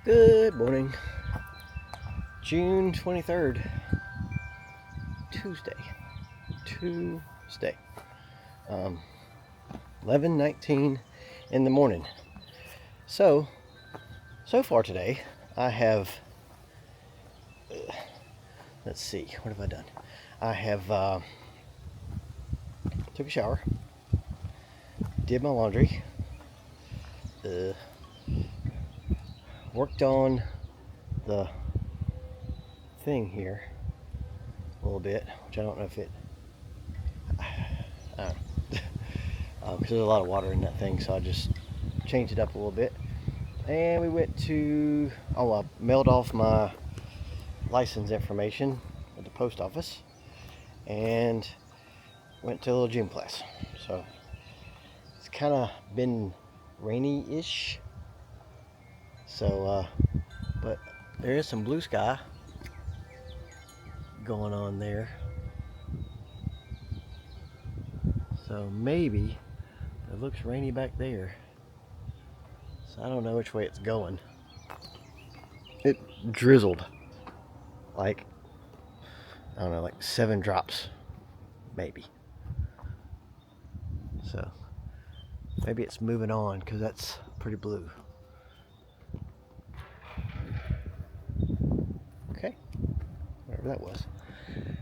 Good morning, June 23rd, Tuesday, 11:19 in the morning. So far today, I have, let's see, what have I done? I have took a shower, did my laundry, worked on the thing here a little bit, which I don't know if it, because there's a lot of water in that thing, so I just changed it up a little bit. And we went to, I mailed off my license information at the post office and went to a little gym class. So it's kind of been rainy-ish. So, but there is some blue sky going on there. So maybe it looks rainy back there. So I don't know which way it's going. It drizzled like, I don't know, like 7 drops, maybe. So maybe it's moving on because that's pretty blue. Okay, whatever that was.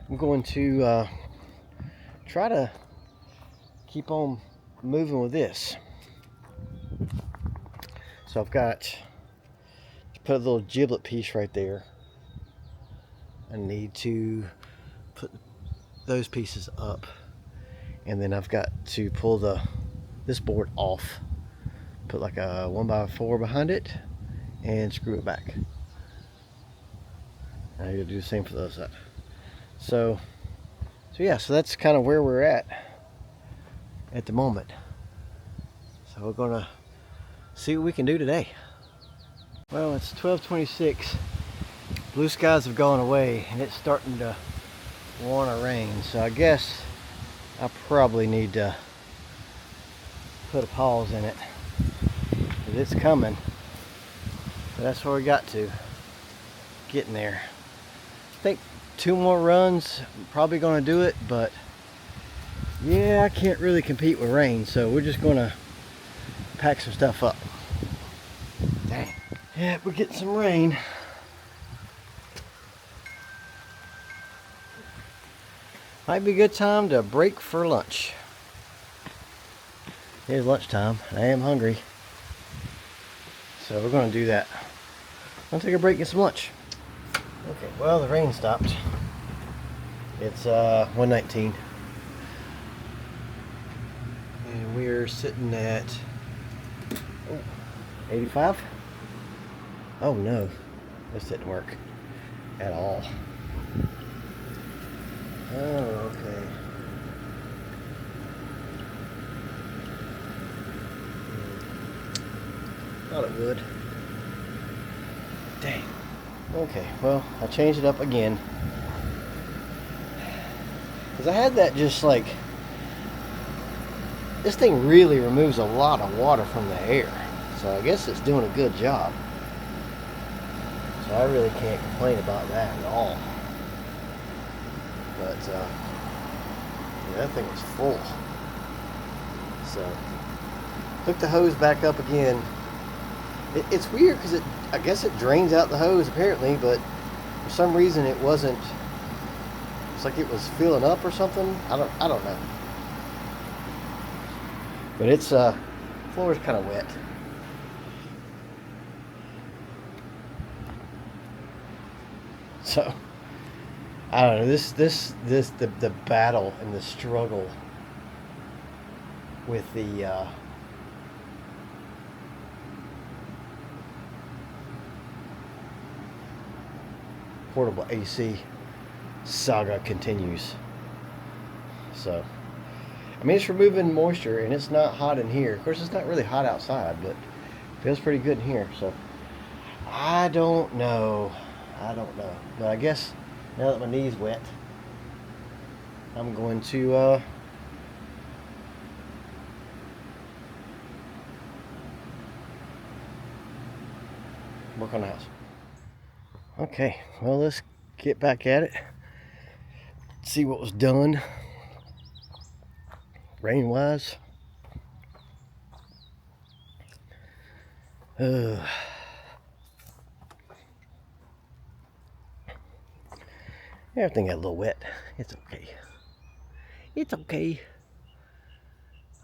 I'm going to try to keep on moving with this. So I've got to put a little giblet piece right there. I need to put those pieces up, and then I've got to pull this board off, put like a 1x4 behind it, and screw it back. I gotta do the same for the other side. So yeah, so that's kind of where we're at the moment. So we're gonna see what we can do today. Well, it's 12:26. Blue skies have gone away and it's starting to want to rain. So I guess I probably need to put a pause in it, because it's coming. But that's where we got to. Getting there. I think 2 more runs, I'm probably going to do it, but yeah, I can't really compete with rain, so we're just going to pack some stuff up. Dang. Yeah, we're getting some rain. Might be a good time to break for lunch. It is lunchtime. I am hungry. So we're going to do that. I'll take a break and get some lunch. Okay, well, the rain stopped. It's 1:19. And we're sitting at 85. Oh no, this didn't work at all. Oh, okay. Thought it would. Dang. Okay, well, I changed it up again. Because I had that just like, this thing really removes a lot of water from the air. So I guess it's doing a good job. So I really can't complain about that at all. But yeah, that thing was full. So hooked the hose back up again. It's weird because I guess it drains out the hose apparently, but for some reason it wasn't. It's like it was filling up or something. I don't know. But it's floor is kind of wet. So I don't know. The battle and the struggle with the portable AC saga continues. So, I mean, it's removing moisture and it's not hot in here. Of course, it's not really hot outside, but it feels pretty good in here. So, I don't know. But I guess now that my knee's wet, I'm going to work on the house. Okay, well, let's get back at it. See what was done rain wise. Everything got a little wet. It's okay. It's okay.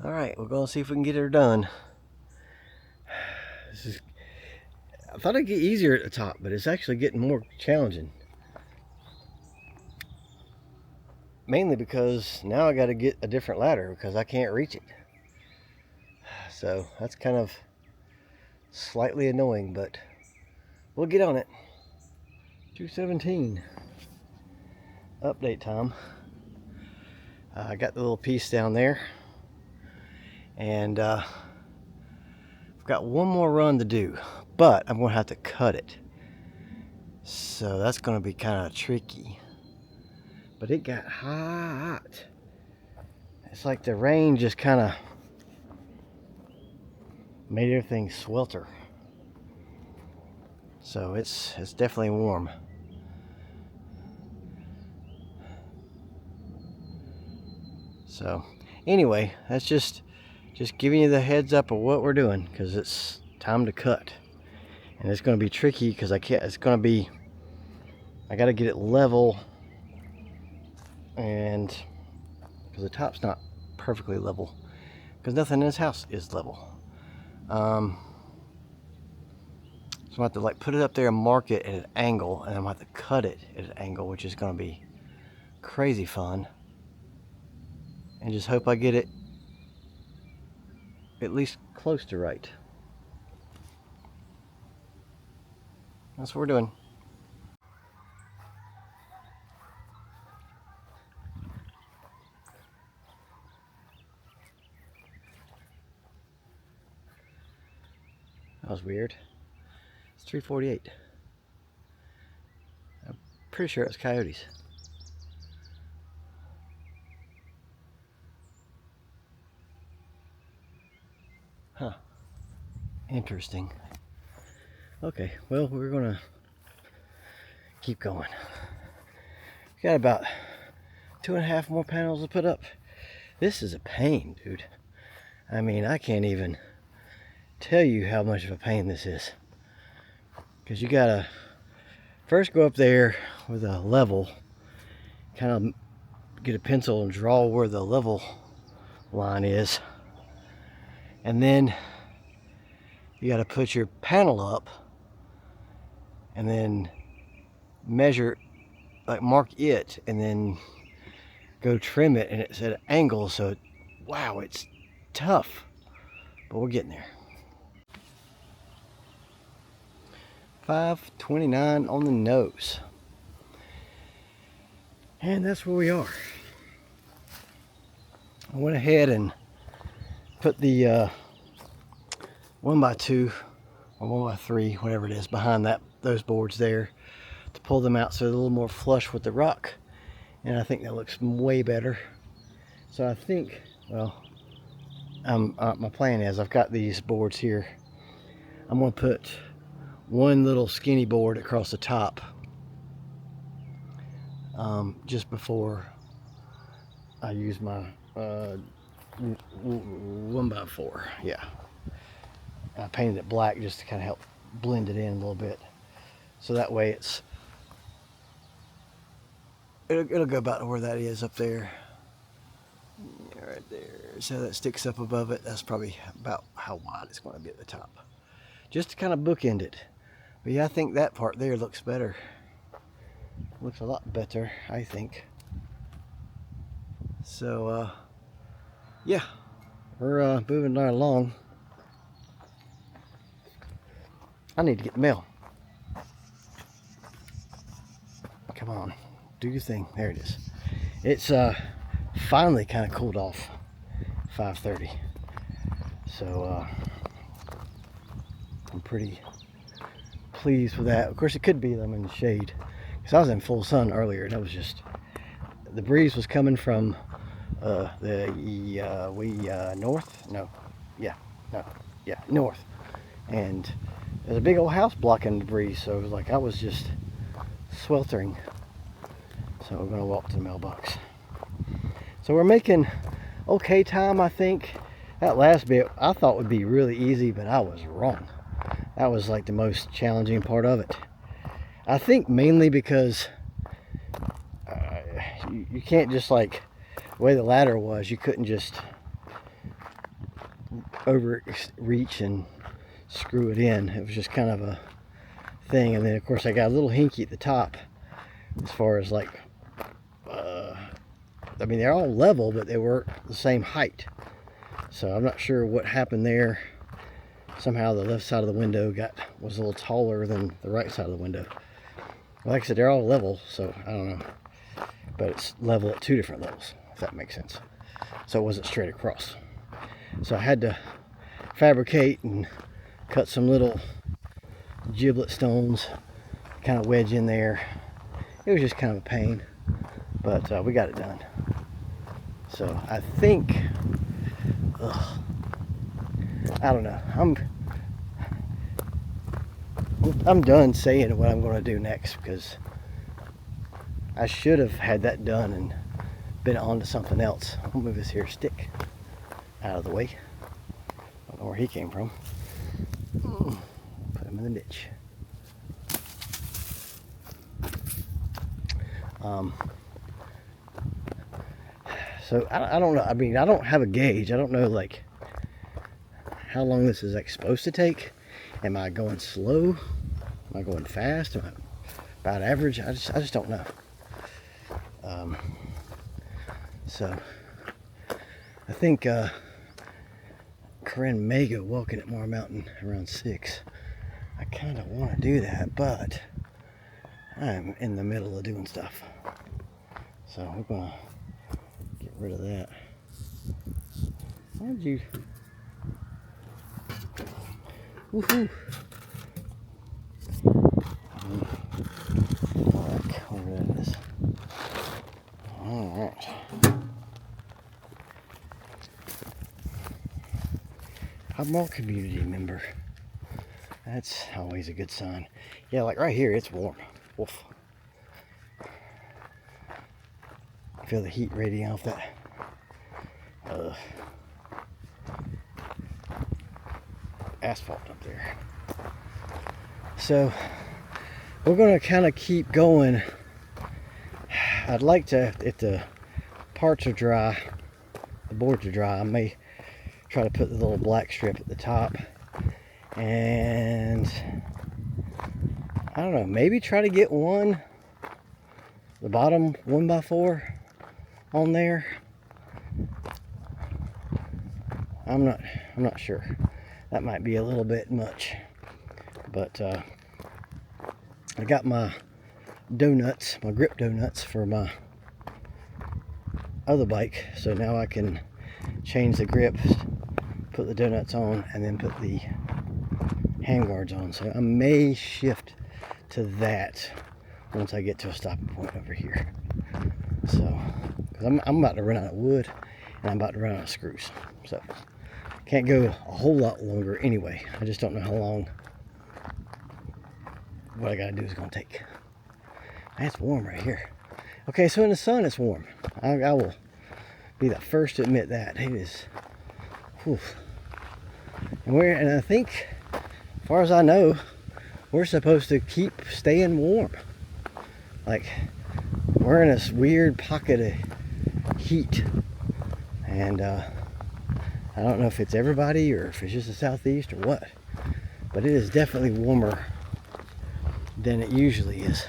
All right, we're gonna see if we can get her done. I thought it'd get easier at the top, but it's actually getting more challenging. Mainly because now I got to get a different ladder because I can't reach it. So that's kind of slightly annoying, but we'll get on it. 2:17. Update time. I got the little piece down there, and I've got one more run to do, but I'm going to have to cut it. So that's going to be kind of tricky. But it got hot. It's like the rain just kind of made everything swelter. So it's definitely warm. So anyway, that's just giving you the heads up of what we're doing, because it's time to cut. And it's going to be tricky because I got to get it level, and because the top's not perfectly level, because nothing in this house is level. So I'm going to have to like put it up there and mark it at an angle, and I'm going to have to cut it at an angle, which is going to be crazy fun. And just hope I get it at least close to right. That's what we're doing. That was weird. It's 3:48. I'm pretty sure it's coyotes. Huh. Interesting. Okay, well, we're gonna keep going. We got about 2.5 more panels to put up. This is a pain, dude. I mean, I can't even tell you how much of a pain this is, because you gotta first go up there with a level, kind of get a pencil and draw where the level line is, and then you gotta put your panel up and then measure, like mark it, and then go trim it, and it's at an angle. So wow, it's tough, but we're getting there. 5:29 on the nose, and that's where we are. I went ahead and put the 1x2 or 1x3, whatever it is, behind those boards there to pull them out so they're a little more flush with the rock, and I think that looks way better. So I think, well, my plan is, I've got these boards here. I'm going to put one little skinny board across the top, just before I use my 1x4. Yeah, I painted it black just to kind of help blend it in a little bit, so that way it'll go about where that is up there. Yeah, right there. So that sticks up above it. That's probably about how wide it's going to be at the top, just to kind of bookend it. But yeah, I think that part there looks better. Looks a lot better, I think. So yeah, we're moving right along. I need to get the mail. Come on, do your thing. There it is. It's finally kind of cooled off. 5:30. So I'm pretty pleased with that. Of course, it could be I'm in the shade, because I was in full sun earlier, and it was just, the breeze was coming from north. North, and there's a big old house blocking debris, so it was like I was just sweltering. So we're gonna walk to the mailbox. So we're making okay time, I think. That last bit I thought would be really easy, but I was wrong. That was like the most challenging part of it. I think mainly because you can't just, like, the way the ladder was, you couldn't just overreach and screw it in. It was just kind of a thing. And then of course I got a little hinky at the top as far as like I mean, they're all level, but they weren't the same height. So I'm not sure what happened there. Somehow the left side of the window was a little taller than the right side of the window. Like I said, they're all level, so I don't know. But it's level at two different levels, if that makes sense. So it wasn't straight across. So I had to fabricate and cut some little giblet stones, kind of wedge in there. It was just kind of a pain, but we got it done. So I think, I don't know. I'm done saying what I'm going to do next, because I should have had that done and been on to something else. I'll move this here stick out of the way. I don't know where he came from. Put him in the ditch. So I don't know. I mean, I don't have a gauge. I don't know, like, how long this is, like, supposed to take. Am I going slow? Am I going fast? Am I about average? I just don't know. So I think Corinne may go walking at Moore Mountain around 6. I kind of want to do that, but I'm in the middle of doing stuff. So we're gonna get rid of that. Why'd you? Woohoo! Where that is. All right. I'm more community member. That's always a good sign. Yeah, like right here, it's warm. Woof. Feel the heat radiating off that asphalt up there. So we're gonna kind of keep going. I'd like to, if the parts are dry, the boards are dry, I may try to put the little black strip at the top, and I don't know, maybe try to get the bottom 1x4 on there. I'm not sure. That might be a little bit much, but I got my donuts, my grip donuts for my other bike, so now I can change the grips, put the donuts on, and then put the handguards on. So I may shift to that once I get to a stopping point over here. So, because I'm about to run out of wood, and I'm about to run out of screws. So can't go a whole lot longer anyway. I just don't know how long what I gotta do is gonna take. That's warm right here. Okay, so in the sun it's warm. I will be the first to admit that. It is, whew. And I think, as far as I know, we're supposed to keep staying warm. Like, we're in this weird pocket of heat, and I don't know if it's everybody or if it's just the southeast or what, but it is definitely warmer than it usually is.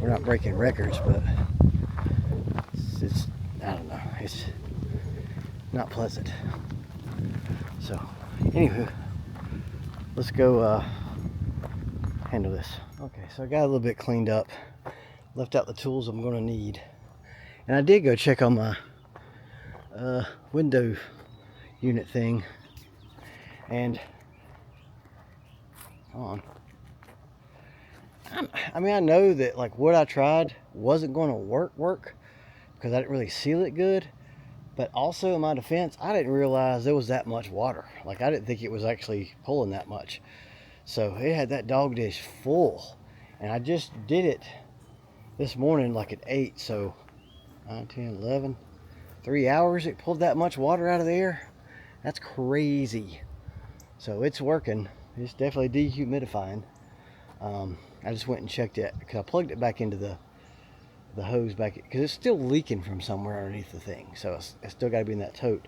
We're not breaking records, but it's I don't know, it's not pleasant. So anywho, let's go handle this. Okay, so I got a little bit cleaned up, left out the tools I'm going to need, and I did go check on my window unit thing, and hold on. I mean, I know that, like, what I tried wasn't going to work because I didn't really seal it good, But also in my defense, I didn't realize there was that much water. Like, I didn't think it was actually pulling that much. So it had that dog dish full. And I just did it this morning like at 8. So 9, 10, 11, 3 hours it pulled that much water out of there. That's crazy. So it's working. It's definitely dehumidifying. I just went and checked it because I plugged it back into the hose back, because it's still leaking from somewhere underneath the thing. So it's still got to be in that tote,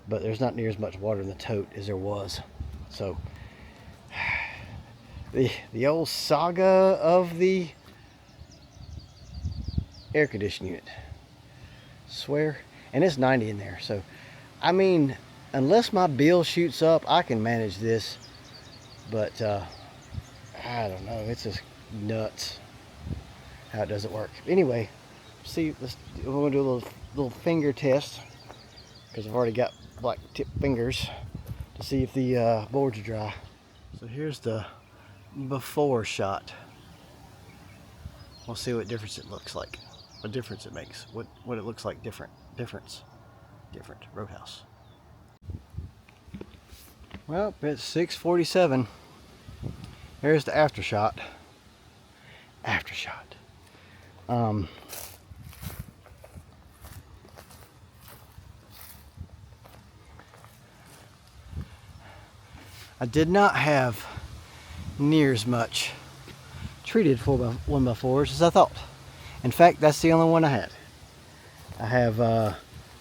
but there's not near as much water in the tote as there was. So the old saga of the air conditioning unit. Swear. And it's 90 in there. So I mean, unless my bill shoots up, I can manage this. But I don't know. It's just nuts how it doesn't work. Anyway, we're gonna do a little finger test, because I've already got black tip fingers, to see if the boards are dry. So here's the before shot. We'll see what difference it looks like, what difference it makes, what it looks like different Roadhouse. Well, it's 6:47. Here's the after shot. I did not have near as much treated 4x1x4s as I thought. In fact, that's the only one I had. I have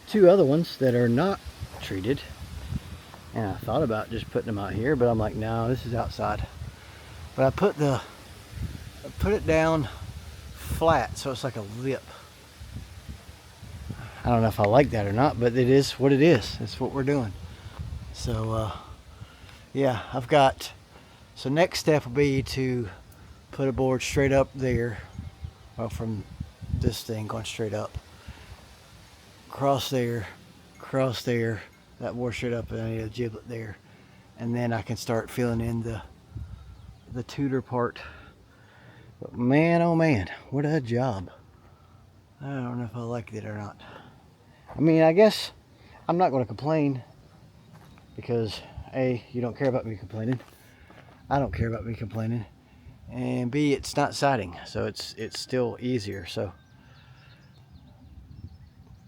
2 other ones that are not treated, and I thought about just putting them out here, but I'm like, no, this is outside. But I put it down flat, so it's like a lip. I don't know if I like that or not, but it is what it is. It's what we're doing. So yeah, so next step will be to put a board straight up there, well, from this thing going straight up, cross there, that board straight up, and I need a giblet there, and then I can start filling in the tutor part. But man, oh man, what a job. I don't know if I like it or not. I mean, I guess I'm not going to complain, because A, you don't care about me complaining. I don't care about me complaining. And B, it's not siding, so it's still easier. So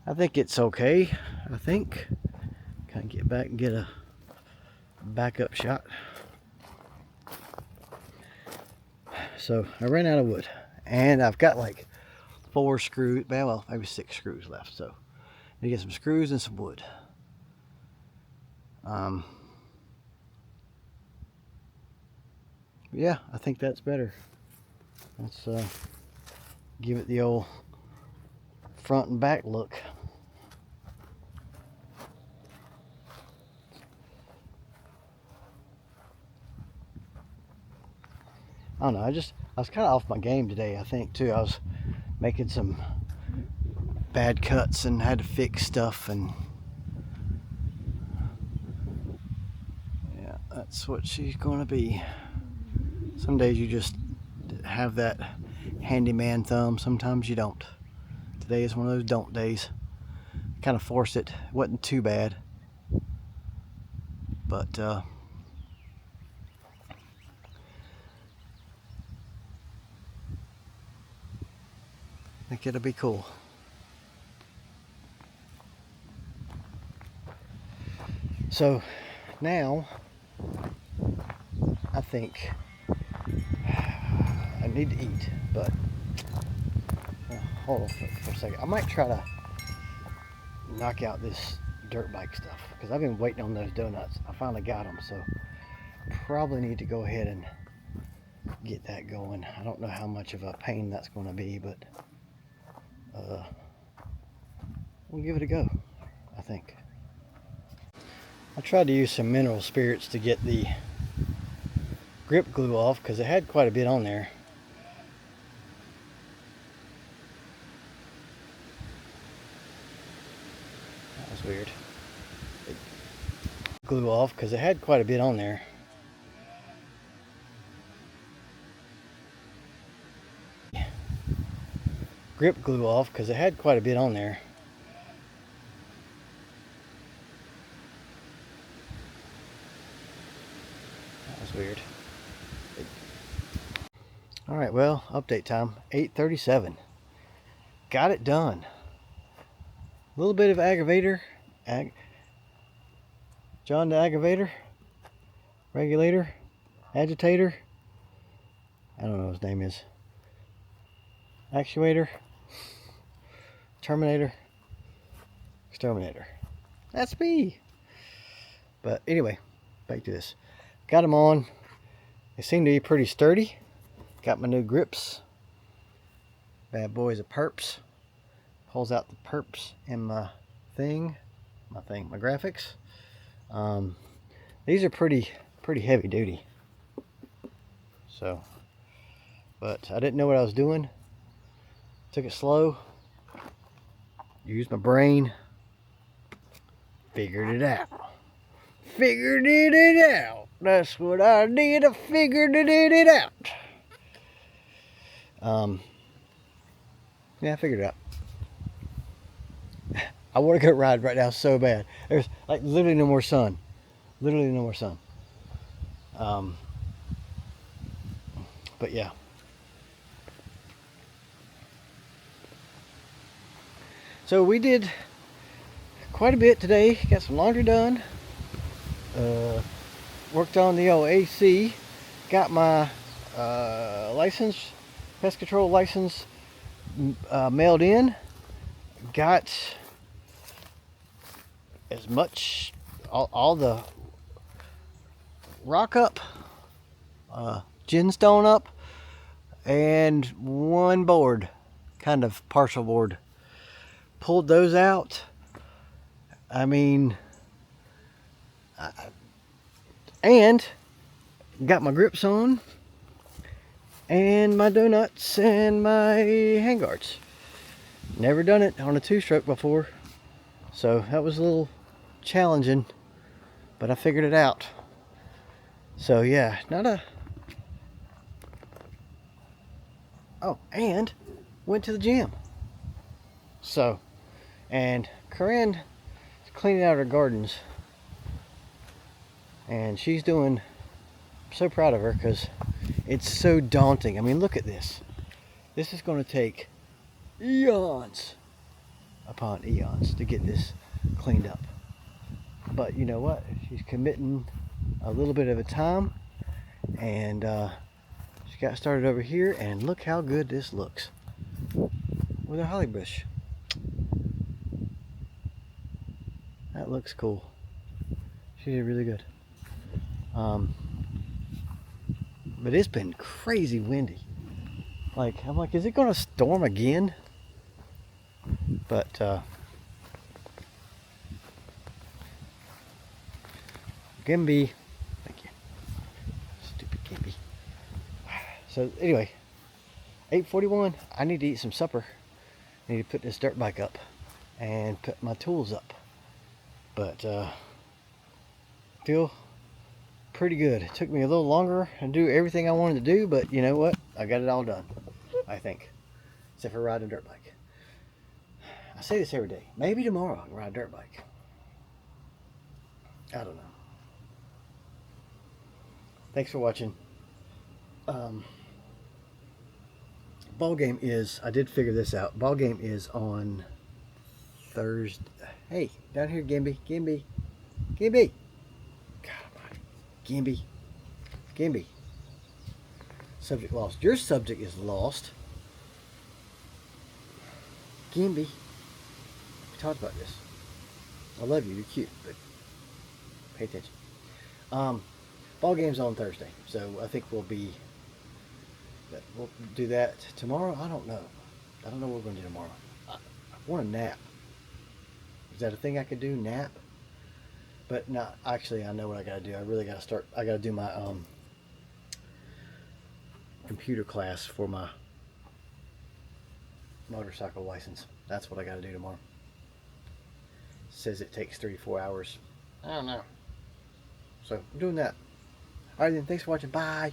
I think it's okay. I think. Kind of get back and get a backup shot. So I ran out of wood, and I've got like 4 screws, well, maybe 6 screws left. So I need to get some screws and some wood. Yeah, I think that's better. Let's give it the old front and back look. I don't know, I was kind of off my game today, I think, too. I was making some bad cuts and had to fix stuff, and yeah, that's what she's gonna be. Some days you just have that handyman thumb, sometimes you don't. Today is one of those don't days. Kind of forced it. Wasn't too bad, but I think it'll be cool. So now I think I need to eat, but hold on for a second. I might try to knock out this dirt bike stuff, because I've been waiting on those donuts. I finally got them, so probably need to go ahead and get that going. I don't know how much of a pain that's going to be, but we'll give it a go, I think. I tried to use some mineral spirits to get the grip glue off, because it had quite a bit on there. That was weird. Glue off, because it had quite a bit on there. Grip glue off, because it had quite a bit on there. All right, well, update time, 8:37. Got it done. A little bit of aggravator, John the aggravator, regulator, agitator, I don't know what his name is, actuator, terminator, exterminator. That's me. But anyway, back to this. Got them on. They seem to be pretty sturdy. Got my new grips. Bad boys of perps. Pulls out the perps in my graphics. These are pretty heavy duty. So, but I didn't know what I was doing. Took it slow. Used my brain. Figured it out. Figured it out. That's what I did. I figured it out. Yeah, I figured it out. I want to go ride right now so bad. There's like literally no more sun. Literally no more sun. But yeah. So we did quite a bit today. Got some laundry done. Worked on the old AC. Got my license, pest control license, mailed in. Got as much, all the rock up, GenStone up, and one board, kind of partial board. Pulled those out. I mean, and got my grips on, and my donuts, and my handguards. Never done it on a two-stroke before, so that was a little challenging, but I figured it out. So yeah, and went to the gym. So, and Corinne is cleaning out her gardens, and she's doing, I'm so proud of her because it's so daunting. I mean, look at this. This is going to take eons upon eons to get this cleaned up. But you know what? She's committing a little bit of a time, and she got started over here, and look how good this looks with her holly bush. That looks cool. She did really good. But it's been crazy windy. Like, I'm like, is it gonna storm again? But Gimby, thank you. Stupid Gimby. So anyway, 8:41. I need to eat some supper. I need to put this dirt bike up and put my tools up. But feel pretty good. It took me a little longer to do everything I wanted to do, but you know what? I got it all done, I think. Except for riding a dirt bike. I say this every day. Maybe tomorrow I can ride a dirt bike. I don't know. Thanks for watching. Ball game is, I did figure this out. Ball game is on Thursday. Hey, down here, Gimby. Gimby. Gimby. God almighty. Gimby. Gimby. Subject lost. Your subject is lost. Gimby. We talked about this. I love you. You're cute, but pay attention. Ball game's on Thursday, so I think we'll do that tomorrow. I don't know. I don't know what we're going to do tomorrow. I want a nap. Is that a thing I could do? Nap? But no, actually, I know what I got to do. I really got to start. I got to do my computer class for my motorcycle license. That's what I got to do tomorrow. Says it takes 3 to 4 hours. I don't know. So I'm doing that. Alright then, thanks for watching. Bye.